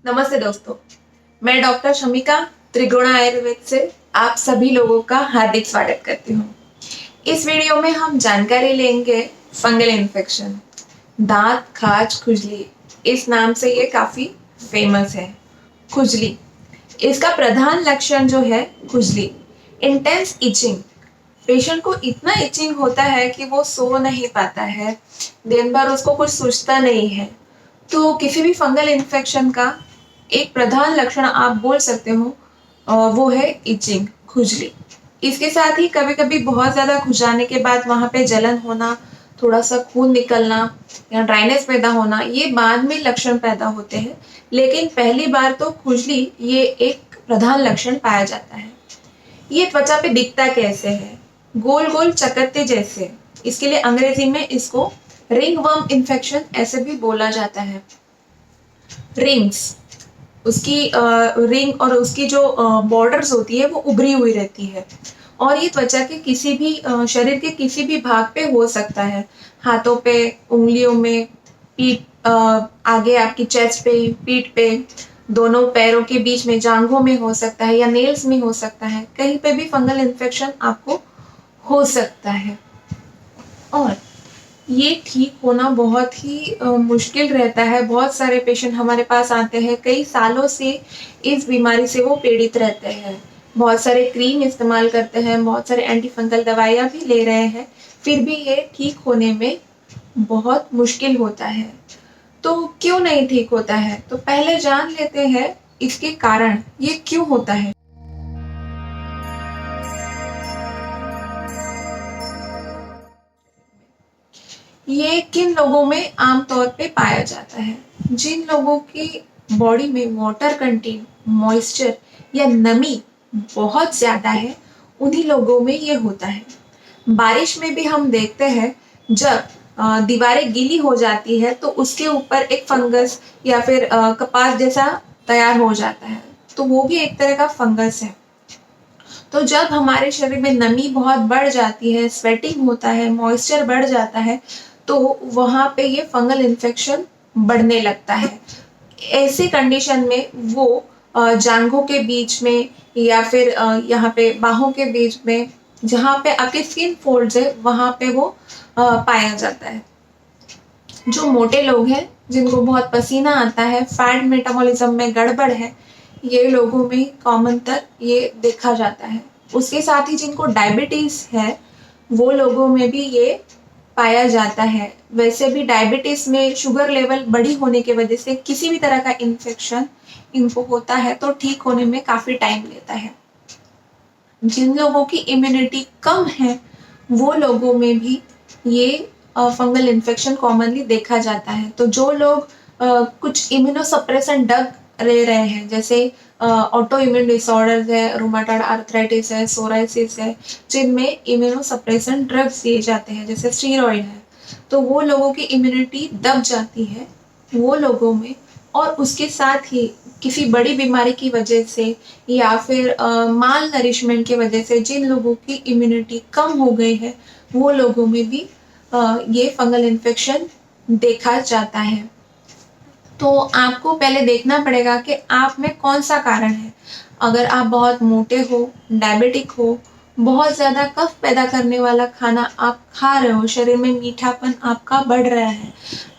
नमस्ते दोस्तों, मैं डॉक्टर शमिका त्रिगुणा आयुर्वेद से आप सभी लोगों का हार्दिक स्वागत करती हूँ। इस वीडियो में हम जानकारी लेंगे फंगल इन्फेक्शन, दांत, खाज, खुजली। इस नाम से ये काफी फेमस है। खुजली, इसका प्रधान लक्षण जो है खुजली, इंटेंस इचिंग। पेशेंट को इतना इचिंग होता है कि वो सो नहीं पाता है, दिन भर उसको कुछ सूझता नहीं है। तो किसी भी फंगल इन्फेक्शन का एक प्रधान लक्षण आप बोल सकते हो, वो है इचिंग, खुजली। इसके साथ ही कभी-कभी बहुत ज़्यादा खुजाने के बाद वहाँ पे जलन होना, थोड़ा-सा खून निकलना या ड्राइनेस पैदा होना, ये बाद में लक्षण पैदा होते हैं। लेकिन पहली बार तो खुजली ये एक प्रधान लक्षण पाया जाता है। ये त्वचा पे दिखता कैसे है? गोल-गोल चकत्ते जैसे। इसके लिए अंग्रेजी में इसको रिंगवर्म इन्फेक्शन ऐसे भी बोला जाता है। रिंग्स, उसकी रिंग और उसकी जो बॉर्डर्स होती है वो उभरी हुई रहती है और ये त्वचा के किसी भी शरीर के किसी भी भाग पे हो सकता है। हाथों पे, उंगलियों में, पीठ, आगे आपकी चेस्ट पे, पीठ पे, दोनों पैरों के बीच में, जांघों में हो सकता है या नेल्स में हो सकता है। कहीं पे भी फंगल इन्फेक्शन आपको हो सकता है और ये ठीक होना बहुत ही मुश्किल रहता है। बहुत सारे पेशेंट हमारे पास आते हैं, कई सालों से इस बीमारी से वो पीड़ित रहते हैं। बहुत सारे क्रीम इस्तेमाल करते हैं, बहुत सारे एंटी फंगल दवाइयाँ भी ले रहे हैं, फिर भी ये ठीक होने में बहुत मुश्किल होता है। तो क्यों नहीं ठीक होता है? तो पहले जान लेते हैं इसके कारण, ये क्यों होता है? ये किन लोगों में आमतौर पे पाया जाता है? जिन लोगों की बॉडी में वाटर कंटेंट, मॉइस्चर या नमी बहुत ज़्यादा है, उन्हीं लोगों में ये होता है। बारिश में भी हम देखते हैं, जब दीवारें गीली हो जाती है तो उसके ऊपर एक फंगस या फिर कपास जैसा तैयार हो जाता है, तो वो भी एक तरह का फंगस है। तो जब हमारे शरीर में नमी बहुत बढ़ जाती है, स्वेटिंग होता है, मॉइस्चर बढ़ जाता है, तो वहाँ पे ये फंगल इन्फेक्शन बढ़ने लगता है। ऐसी कंडीशन में वो जांघों के बीच में या फिर यहाँ पे बाहों के बीच में, जहाँ पे आपके स्किन फोल्ड्स है, वहाँ पे वो पाया जाता है। जो मोटे लोग हैं, जिनको बहुत पसीना आता है, फैट मेटाबॉलिज्म में गड़बड़ है, ये लोगों में कॉमनतर ये देखा जाता है। उसके साथ ही जिनको डायबिटीज़ है, वो लोगों में भी ये पाया जाता है। वैसे भी डायबिटीज़ में शुगर लेवल बड़ी होने की वजह से किसी भी तरह का इन्फेक्शन इनको होता है तो ठीक होने में काफ़ी टाइम लेता है। जिन लोगों की इम्यूनिटी कम है, वो लोगों में भी ये फंगल इन्फेक्शन कॉमनली देखा जाता है। तो जो लोग कुछ इम्यूनोसप्रेसेंट ड्रग ले रहे हैं, जैसे ऑटो इम्यून डिसऑर्डर्स है, रूमेटॉइड आर्थराइटिस है, सोराइसिस है, जिनमें इम्यूनोसप्रेसेंट ड्रग्स दिए जाते हैं, जैसे स्टीरॉइड है, तो वो लोगों की इम्यूनिटी दब जाती है, वो लोगों में। और उसके साथ ही किसी बड़ी बीमारी की वजह से या फिर माल नरिशमेंट की वजह से जिन लोगों की इम्यूनिटी कम हो गई है, वो लोगों में भी ये फंगल इन्फेक्शन देखा जाता है। तो आपको पहले देखना पड़ेगा कि आप में कौन-सा कारण है। अगर आप बहुत मोटे हो, डायबिटिक हो, बहुत ज़्यादा कफ पैदा करने वाला खाना आप खा रहे हो, शरीर में मीठापन आपका बढ़ रहा है,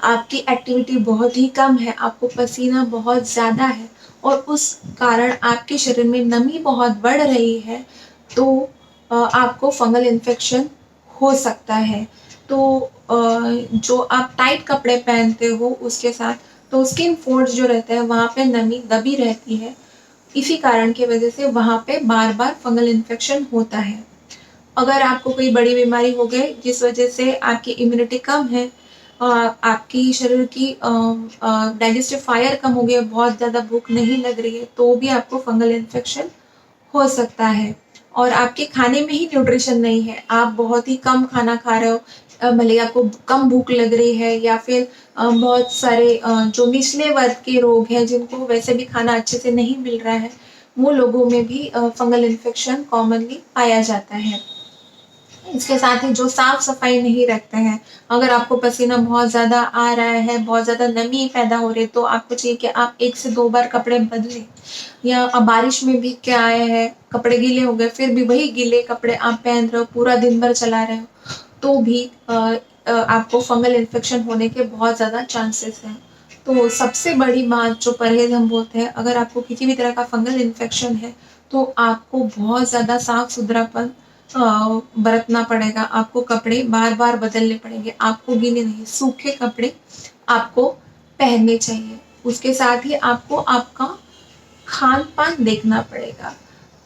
आपकी एक्टिविटी बहुत ही कम है, आपको पसीना बहुत ज़्यादा है और उस कारण आपके शरीर में नमी बहुत बढ़ रही है, तो आपको फंगल इन्फेक्शन हो सकता है। तो जो आप टाइट कपड़े पहनते हो उसके साथ, तो स्किन फोल्ड्स जो रहते हैं वहाँ पे नमी दबी रहती है। इसी कारण की वजह से वहाँ पे बार-बार फंगल इन्फेक्शन होता है। अगर आपको कोई बड़ी बीमारी हो गई जिस वजह से आपकी इम्यूनिटी कम है, आपकी शरीर की डाइजेस्टिव फायर कम हो गई है, बहुत ज़्यादा भूख नहीं लग रही है, तो भी आपको फंगल इन्फेक्शन हो सकता है। और आपके खाने में ही न्यूट्रिशन नहीं है, आप बहुत ही कम खाना खा रहे हो, भले ही आपको कम भूख लग रही है या फिर बहुत सारे जो निचले वर्ग के लोग हैं जिनको वैसे भी खाना अच्छे से नहीं मिल रहा है, वो लोगों में भी फंगल इन्फेक्शन कॉमनली पाया जाता है। इसके साथ ही जो साफ-सफाई नहीं रखते हैं, अगर आपको पसीना बहुत ज़्यादा आ रहा है, बहुत ज़्यादा नमी पैदा हो रही है, तो आपको चाहिए कि आप 1 से 2 बार कपड़े बदलें। या बारिश में भीग के आए हैं, कपड़े गीले हो गए, फिर भी वही गीले कपड़े आप पहन रहे हो, पूरा दिन भर चला रहे हो, तो भी आपको फंगल इन्फेक्शन होने के बहुत ज़्यादा चांसेस हैं। तो सबसे बड़ी बात जो परहेज़ हम बोलते हैं, अगर आपको किसी भी तरह का फंगल इन्फेक्शन है, तो आपको बहुत ज़्यादा साफ-सुथरापन बरतना पड़ेगा। आपको कपड़े बार-बार बदलने पड़ेंगे। आपको गीले नहीं, सूखे कपड़े आपको पहनने चाहिए। उसके साथ ही आपको आपका खान-पान देखना पड़ेगा।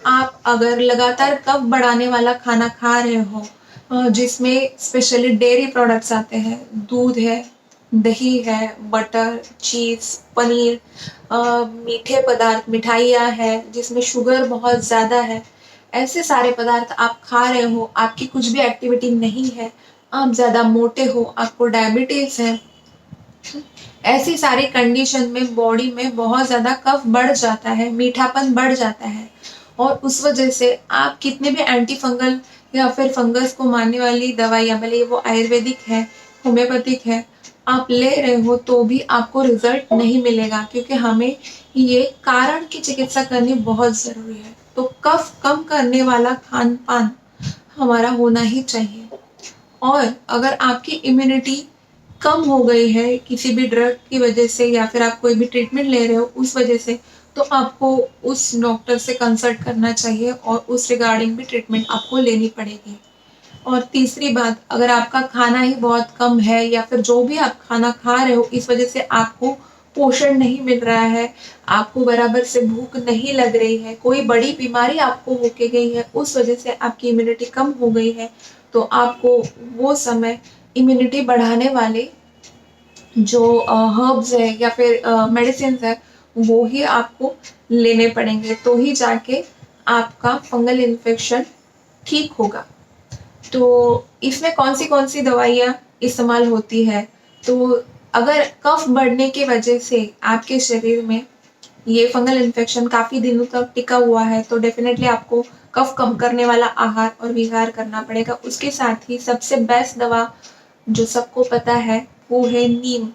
आप अगर लगातार कफ बढ़ाने वाला खाना खा रहे हो, जिसमें स्पेशली डेयरी प्रोडक्ट्स आते हैं, दूध है, दही है, बटर, चीज़, पनीर, मीठे पदार्थ, मिठाइयाँ हैं जिसमें शुगर बहुत ज़्यादा है, ऐसे सारे पदार्थ आप खा रहे हो, आपकी कुछ भी एक्टिविटी नहीं है, आप ज़्यादा मोटे हो, आपको डायबिटीज़ है, ऐसी सारी कंडीशन में बॉडी में बहुत ज़्यादा कफ बढ़ जाता है, मीठापन बढ़ जाता है और उस वजह से आप कितने भी एंटी फंगल या फिर फंगस को मारने वाली दवाइयाँ, भले वो आयुर्वेदिक है, होम्योपैथिक है, आप ले रहे हो तो भी आपको रिजल्ट नहीं मिलेगा क्योंकि हमें ये कारण की चिकित्सा करनी बहुत ज़रूरी है। तो कफ कम करने वाला खान-पान हमारा होना ही चाहिए। और अगर आपकी इम्यूनिटी कम हो गई है किसी भी ड्रग की वजह से या फिर आप कोई भी ट्रीटमेंट ले रहे हो उस वजह से, तो आपको उस डॉक्टर से कंसल्ट करना चाहिए और उस रिगार्डिंग भी ट्रीटमेंट आपको लेनी पड़ेगी। और तीसरी बात, अगर आपका खाना ही बहुत कम है या फिर जो भी आप खाना खा रहे हो इस वजह से आपको पोषण नहीं मिल रहा है, आपको बराबर से भूख नहीं लग रही है, कोई बड़ी बीमारी आपको होके गई है, उस वजह से आपकी इम्यूनिटी कम हो गई है, तो आपको वो समय इम्यूनिटी बढ़ाने वाले जो हर्ब्स है या फिर मेडिसिन्स है, वो ही आपको लेने पड़ेंगे, तो ही जाके आपका फंगल इन्फेक्शन ठीक होगा। तो इसमें कौन सी दवाइयाँ इस्तेमाल होती है? तो अगर कफ बढ़ने की वजह से आपके शरीर में ये फंगल इन्फेक्शन काफ़ी दिनों तक टिका हुआ है, तो डेफ़िनेटली आपको कफ कम करने वाला आहार और विहार करना पड़ेगा। उसके साथ ही सबसे बेस्ट दवा जो सबको पता है, वो है नीम।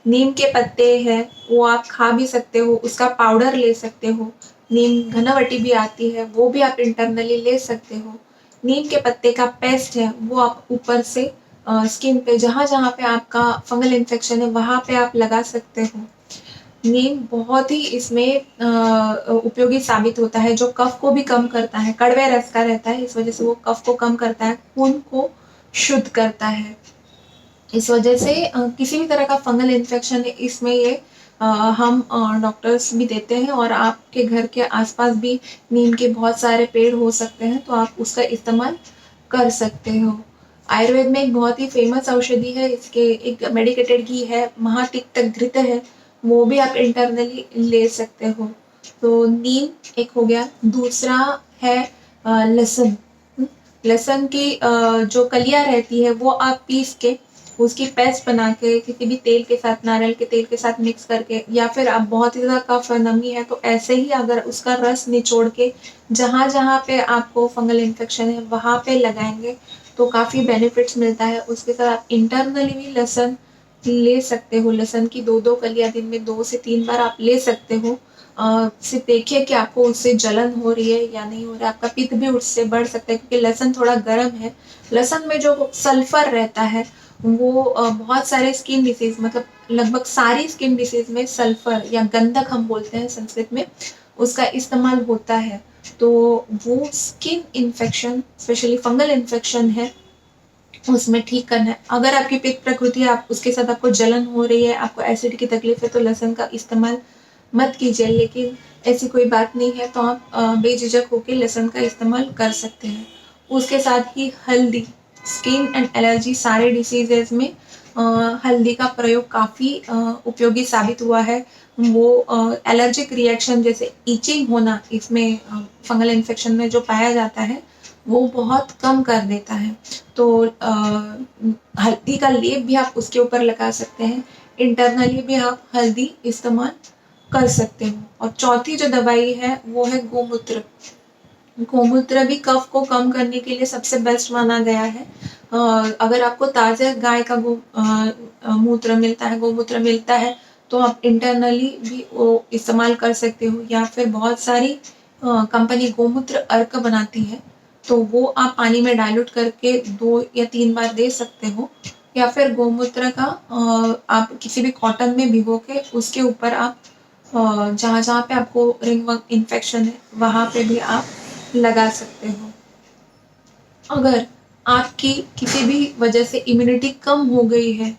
नीम के पत्ते हैं, वो आप खा भी सकते हो, उसका पाउडर ले सकते हो। नीम घनावटी भी आती है, वो भी आप इंटरनली ले सकते हो। नीम के पत्ते का पेस्ट है, वो आप ऊपर से स्किन पे जहाँ-जहाँ पे आपका फंगल इन्फेक्शन है, वहाँ पे आप लगा सकते हो। नीम बहुत ही इसमें उपयोगी साबित होता है, जो कफ को भी कम करता है, कड़वे रस का रहता है, इस वजह से वो कफ को कम करता है, खून को शुद्ध करता है। इस वजह से किसी भी तरह का फंगल इन्फेक्शन है इसमें ये हम डॉक्टर्स भी देते हैं और आपके घर के आसपास भी नीम के बहुत सारे पेड़ हो सकते हैं तो आप उसका इस्तेमाल कर सकते हो। आयुर्वेद में एक बहुत ही फेमस औषधि है, इसके एक मेडिकेटेड घी है, महातिक्त घृत है, वो भी आप इंटरनली ले सकते हो। तो नीम एक हो गया, दूसरा है लहसुन। लहसुन की जो कलियाँ रहती है वो आप पीस के उसकी पेस्ट बना के किसी भी तेल के साथ, नारियल के तेल के साथ मिक्स करके, या फिर आप बहुत ही ज़्यादा कफ नमी है तो ऐसे ही अगर उसका रस निचोड़ के जहाँ-जहाँ पे आपको फंगल इन्फेक्शन है वहाँ पे लगाएँगे तो काफ़ी बेनिफिट्स मिलता है। उसके साथ आप इंटरनली भी लहसुन ले सकते हो। लहसुन की 2-2 कलियाँ दिन में 2 से 3 बार आप ले सकते हो। सिर्फ देखिए कि आपको उससे जलन हो रही है या नहीं हो रहा है। आपका पित्त भी उससे बढ़ सकता है क्योंकि लहसुन थोड़ा गर्म है। लहसुन में जो सल्फर रहता है वो बहुत सारे स्किन डिसीज़, मतलब लगभग सारी स्किन डिसीज़ में सल्फर या गंधक हम बोलते हैं संस्कृत में, उसका इस्तेमाल होता है। तो वो skin infection specially fungal infection है उसमें ठीक करना है। अगर आपकी पित्त प्रकृति है, आप उसके साथ आपको जलन हो रही है, आपको एसिड की तकलीफ है तो लहसुन का इस्तेमाल मत कीजिए, लेकिन ऐसी कोई बात नहीं है तो आप बेझिझक होके लहसुन का इस्तेमाल कर सकते हैं। उसके साथ ही हल्दी, स्किन एंड एलर्जी सारे डिसीजेज़ में हल्दी का प्रयोग काफ़ी उपयोगी साबित हुआ है। वो एलर्जिक रिएक्शन जैसे इचिंग होना इसमें फंगल इन्फेक्शन में जो पाया जाता है, वो बहुत कम कर देता है। तो हल्दी का लेप भी आप उसके ऊपर लगा सकते हैं। इंटरनली भी आप हल्दी इस्तेमाल कर सकते हो। और चौथी जो दवाई है वो है गोमूत्र। गोमूत्र भी कफ को कम करने के लिए सबसे बेस्ट माना गया है। अगर आपको ताज़ा गाय का मूत्र मिलता है, गोमूत्र मिलता है, तो आप इंटरनली भी वो इस्तेमाल कर सकते हो, या फिर बहुत सारी कंपनी गोमूत्र अर्क बनाती है, तो वो आप पानी में डाइल्यूट करके 2 या 3 बार दे सकते हो, या फिर गोमूत्र का आप किसी भी कॉटन में भिगो के उसके ऊपर आप जहाँ जहाँ पे आपको रिंगवर्म इन्फेक्शन है वहाँ पे भी आप लगा सकते हो। अगर आपकी किसी भी वजह से इम्यूनिटी कम हो गई है,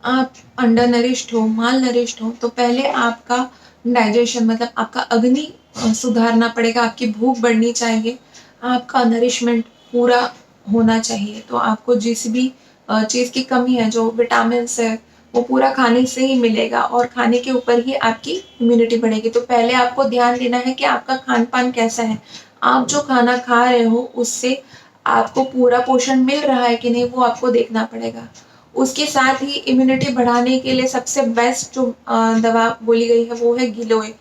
आप अंडर नरिश्ड हो, माल नरिश्ड हो, तो पहले आपका डाइजेशन मतलब आपका अग्नि सुधारना पड़ेगा, आपकी भूख बढ़नी चाहिए, आपका नरिशमेंट पूरा होना चाहिए। तो आपको जिस भी चीज़ की कमी है, जो विटामिन्स है, वो पूरा खाने से ही मिलेगा और खाने के ऊपर ही आपकी इम्यूनिटी बढ़ेगी। तो पहले आपको ध्यान देना है कि आपका खान-पान कैसा है। आप जो खाना खा रहे हो उससे आपको पूरा पोषण मिल रहा है कि नहीं, वो आपको देखना पड़ेगा। उसके साथ ही इम्यूनिटी बढ़ाने के लिए सबसे बेस्ट जो दवा बोली गई है वो है गिलोय।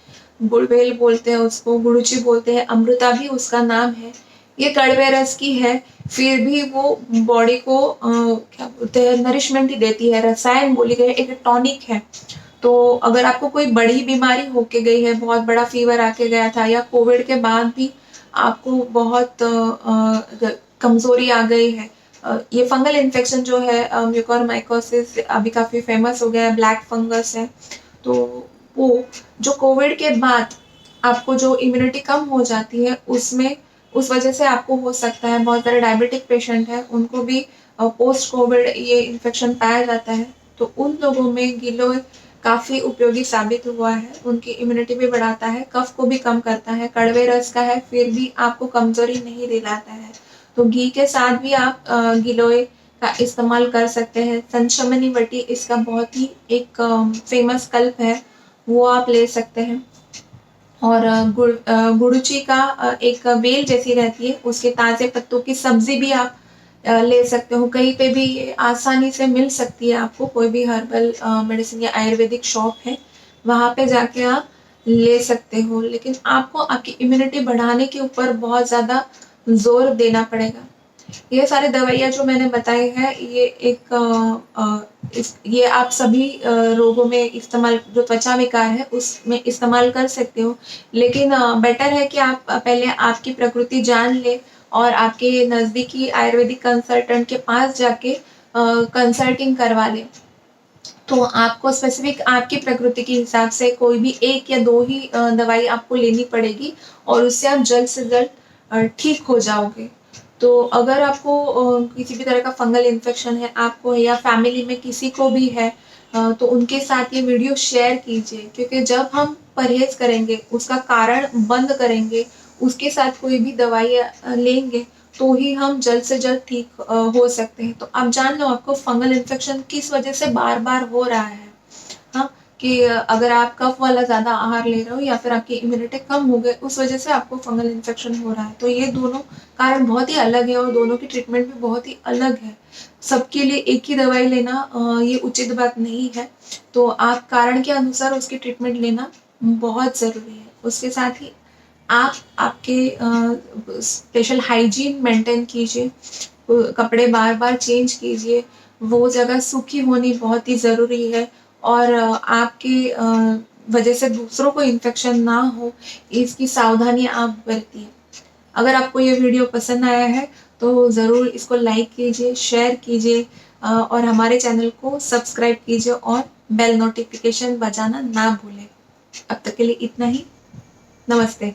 गुड़वेल बोलते हैं उसको, गुड़ुचि बोलते हैं, अमृता भी उसका नाम है। ये कड़वे रस की है, फिर भी वो बॉडी को क्या बोलते हैं, नरिशमेंट ही देती है। रसायन बोली गई है, एक टॉनिक है। तो अगर आपको कोई बड़ी बीमारी होके गई है, बहुत बड़ा फीवर आके गया था, या कोविड के बाद भी आपको बहुत कमजोरी आ गई है, ये फंगल इन्फेक्शन जो है म्यूकोरमाइकोसिस अभी काफ़ी फेमस हो गया है, ब्लैक फंगस है, तो वो जो कोविड के बाद आपको जो इम्यूनिटी कम हो जाती है उसमें उस वजह से आपको हो सकता है। बहुत सारे डायबिटिक पेशेंट हैं, उनको भी पोस्ट कोविड ये इन्फेक्शन पाया जाता है, तो उन लोगों में गिलोय काफ़ी उपयोगी साबित हुआ है। उनकी इम्यूनिटी भी बढ़ाता है, कफ को भी कम करता है, कड़वे रस का है, फिर भी आपको कमजोरी नहीं दिलाता है। तो घी के साथ भी आप गिलोय का इस्तेमाल कर सकते हैं। संशमनी वटी इसका बहुत ही एक फेमस कल्प है, वो आप ले सकते हैं। और गुड़ुचि का एक बेल जैसी रहती है, उसके ताज़े पत्तों की सब्जी भी आप ले सकते हो। कहीं पे भी ये आसानी से मिल सकती है आपको, कोई भी हर्बल मेडिसिन या आयुर्वेदिक शॉप है, वहाँ पे जाके आप ले सकते हो। लेकिन आपको आपकी इम्यूनिटी बढ़ाने के ऊपर बहुत ज़्यादा जोर देना पड़ेगा। ये सारी दवाइयाँ जो मैंने बताई हैं, ये एक ये आप सभी रोगों में इस्तेमाल, जो त्वचा विकार है उसमें इस्तेमाल कर सकते हो। लेकिन बेटर है कि आप पहले आपकी प्रकृति जान लें और आपके नज़दीकी आयुर्वेदिक कंसल्टेंट के पास जाके कंसल्टिंग करवा लें। तो आपको स्पेसिफिक आपकी प्रकृति के हिसाब से कोई भी 1 या 2 ही दवाई आपको लेनी पड़ेगी और उससे आप जल्द से जल्द ठीक हो जाओगे। तो अगर आपको किसी भी तरह का फंगल इन्फेक्शन है आपको या फैमिली में किसी को भी है, तो उनके साथ ये वीडियो शेयर कीजिए, क्योंकि जब हम परहेज़ करेंगे, उसका कारण बंद करेंगे, उसके साथ कोई भी दवाई लेंगे, तो ही हम जल्द से जल्द ठीक हो सकते हैं। तो आप जान लो आपको फंगल इन्फेक्शन किस वजह से बार-बार हो रहा है। हाँ, कि अगर आप कफ वाला ज़्यादा आहार ले रहे हो या फिर आपकी इम्यूनिटी कम हो गई, उस वजह से आपको फंगल इन्फेक्शन हो रहा है। तो ये दोनों कारण बहुत ही अलग है और दोनों की ट्रीटमेंट भी बहुत ही अलग है। सबके लिए एक ही दवाई लेना ये उचित बात नहीं है। तो आप कारण के अनुसार उसकी ट्रीटमेंट लेना बहुत ज़रूरी है। उसके साथ ही आप आपके स्पेशल हाइजीन मेंटेन कीजिए, कपड़े बार-बार चेंज कीजिए, वो जगह सूखी होनी बहुत ही ज़रूरी है और आपके वजह से दूसरों को इन्फेक्शन ना हो, इसकी सावधानी आप बरतिए। अगर आपको ये वीडियो पसंद आया है तो ज़रूर इसको लाइक कीजिए, शेयर कीजिए और हमारे चैनल को सब्सक्राइब कीजिए और बेल नोटिफिकेशन बजाना ना भूलें। अब तक के लिए इतना ही। नमस्ते।